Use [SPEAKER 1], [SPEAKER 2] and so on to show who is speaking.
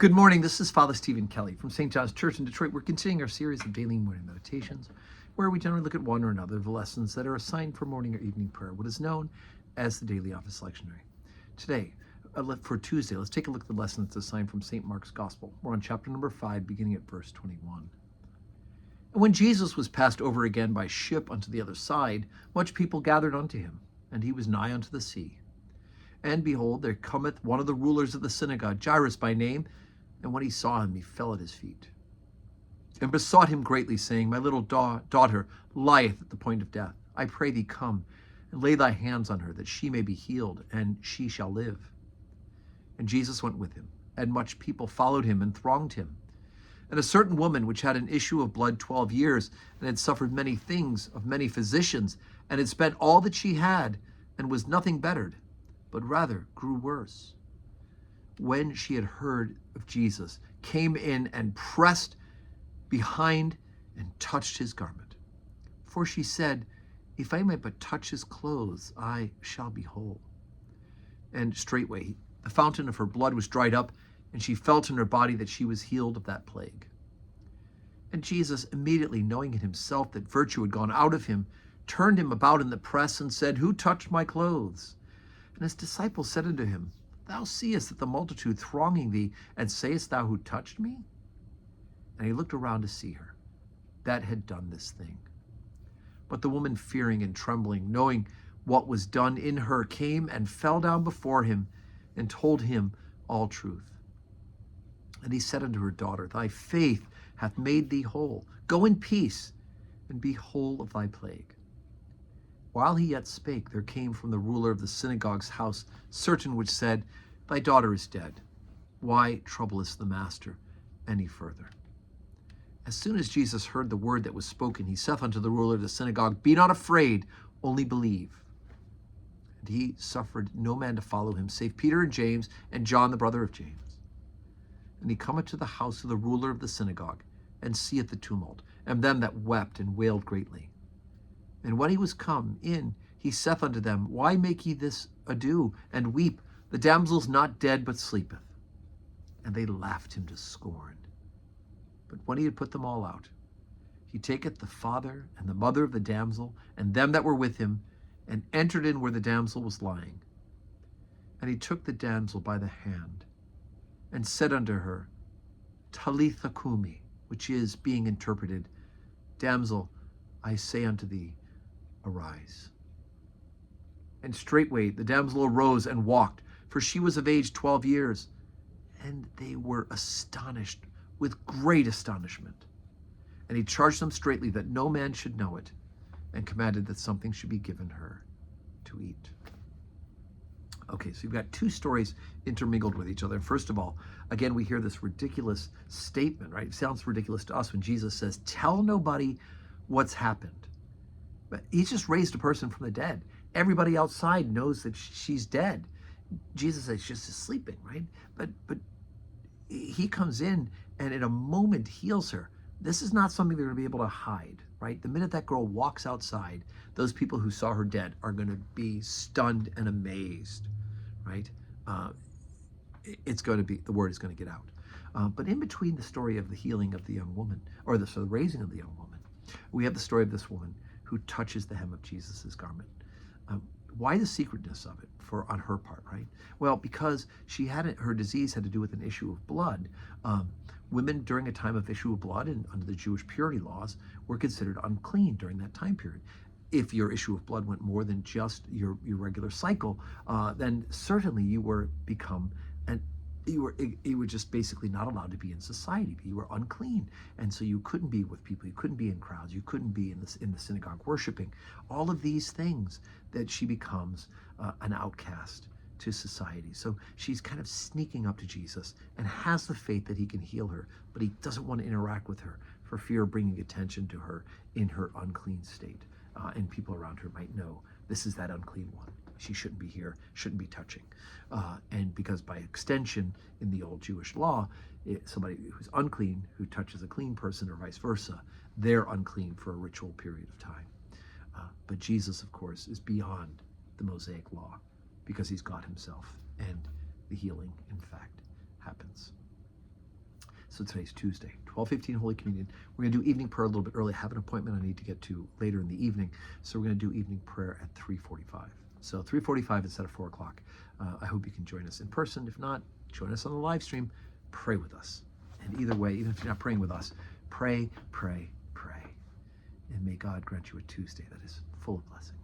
[SPEAKER 1] Good morning. This is Father Stephen Kelly from St. John's Church in Detroit. We're continuing our series of daily morning meditations, where we generally look at one or another of the lessons that are assigned for morning or evening prayer, what is known as the Daily Office Lectionary. Today, for Tuesday, let's take a look at the lesson that's assigned from St. Mark's Gospel. We're on chapter number 5, beginning at verse 21. And when Jesus was passed over again by ship unto the other side, much people gathered unto him, and he was nigh unto the sea. And behold, there cometh one of the rulers of the synagogue, Jairus by name, and when he saw him, he fell at his feet, and besought him greatly, saying, My little daughter lieth at the point of death. I pray thee, come, and lay thy hands on her, that she may be healed, and she shall live. And Jesus went with him, and much people followed him and thronged him. And a certain woman, which had an issue of blood 12 years, and had suffered many things of many physicians, and had spent all that she had, and was nothing bettered, but rather grew worse, when she had heard of Jesus, came in and pressed behind and touched his garment. For she said, If I may but touch his clothes, I shall be whole. And straightway the fountain of her blood was dried up, and she felt in her body that she was healed of that plague. And Jesus, immediately knowing in himself that virtue had gone out of him, turned him about in the press and said, Who touched my clothes? And his disciples said unto him, Thou seest that the multitude thronging thee, and sayest thou, Who touched me? And he looked around to see her that had done this thing. But the woman, fearing and trembling, knowing what was done in her, came and fell down before him, and told him all truth. And he said unto her, Daughter, thy faith hath made thee whole. Go in peace, and be whole of thy plague. While he yet spake, there came from the ruler of the synagogue's house certain which said, Thy daughter is dead. Why troublest the master any further? As soon as Jesus heard the word that was spoken, he saith unto the ruler of the synagogue, Be not afraid, only believe. And he suffered no man to follow him, save Peter and James, and John the brother of James. And he cometh to the house of the ruler of the synagogue, and seeth the tumult, and them that wept and wailed greatly. And when he was come in, he saith unto them, Why make ye this ado, and weep? The damsel is not dead, but sleepeth. And they laughed him to scorn. But when he had put them all out, he taketh the father and the mother of the damsel, and them that were with him, and entered in where the damsel was lying. And he took the damsel by the hand, and said unto her, Talitha cumi, which is, being interpreted, Damsel, I say unto thee, arise. And straightway the damsel arose and walked, for she was of age 12 years. And they were astonished with great astonishment. And he charged them straitly that no man should know it, and commanded that something should be given her to eat. Okay, so you've got two stories intermingled with each other. First of all, again, we hear this ridiculous statement, right? It sounds ridiculous to us when Jesus says, Tell nobody what's happened. But he's just raised a person from the dead. Everybody outside knows that she's dead. Jesus says she's just sleeping, right? But he comes in and in a moment heals her. This is not something they're going to be able to hide, right? The minute that girl walks outside, those people who saw her dead are going to be stunned and amazed, right? It's going to be, the word is going to get out. But in between the story of the healing of the young woman, or the raising of the young woman, we have the story of this woman who touches the hem of Jesus's garment. Why the secretness of it on her part, right? Well, because her disease had to do with an issue of blood. Women during a time of issue of blood and under the Jewish purity laws were considered unclean during that time period. If your issue of blood went more than just your regular cycle, then certainly you were you were just basically not allowed to be in society. You were unclean, and so you couldn't be with people. You couldn't be in crowds. You couldn't be in the synagogue worshiping. All of these things that she becomes an outcast to society. So she's kind of sneaking up to Jesus and has the faith that he can heal her, but he doesn't want to interact with her for fear of bringing attention to her in her unclean state. And people around her might know this is that unclean one. She shouldn't be here, shouldn't be touching. And because by extension in the old Jewish law, somebody who's unclean who touches a clean person or vice versa, they're unclean for a ritual period of time. But Jesus, of course, is beyond the Mosaic law because he's God himself, and the healing, in fact, happens. So today's Tuesday, 12:15 Holy Communion. We're going to do evening prayer a little bit early. I have an appointment I need to get to later in the evening, so we're going to do evening prayer at 3:45. So 3:45 instead of 4 o'clock. I hope you can join us in person. If not, join us on the live stream. Pray with us. And either way, even if you're not praying with us, pray, pray, pray. And may God grant you a Tuesday that is full of blessings.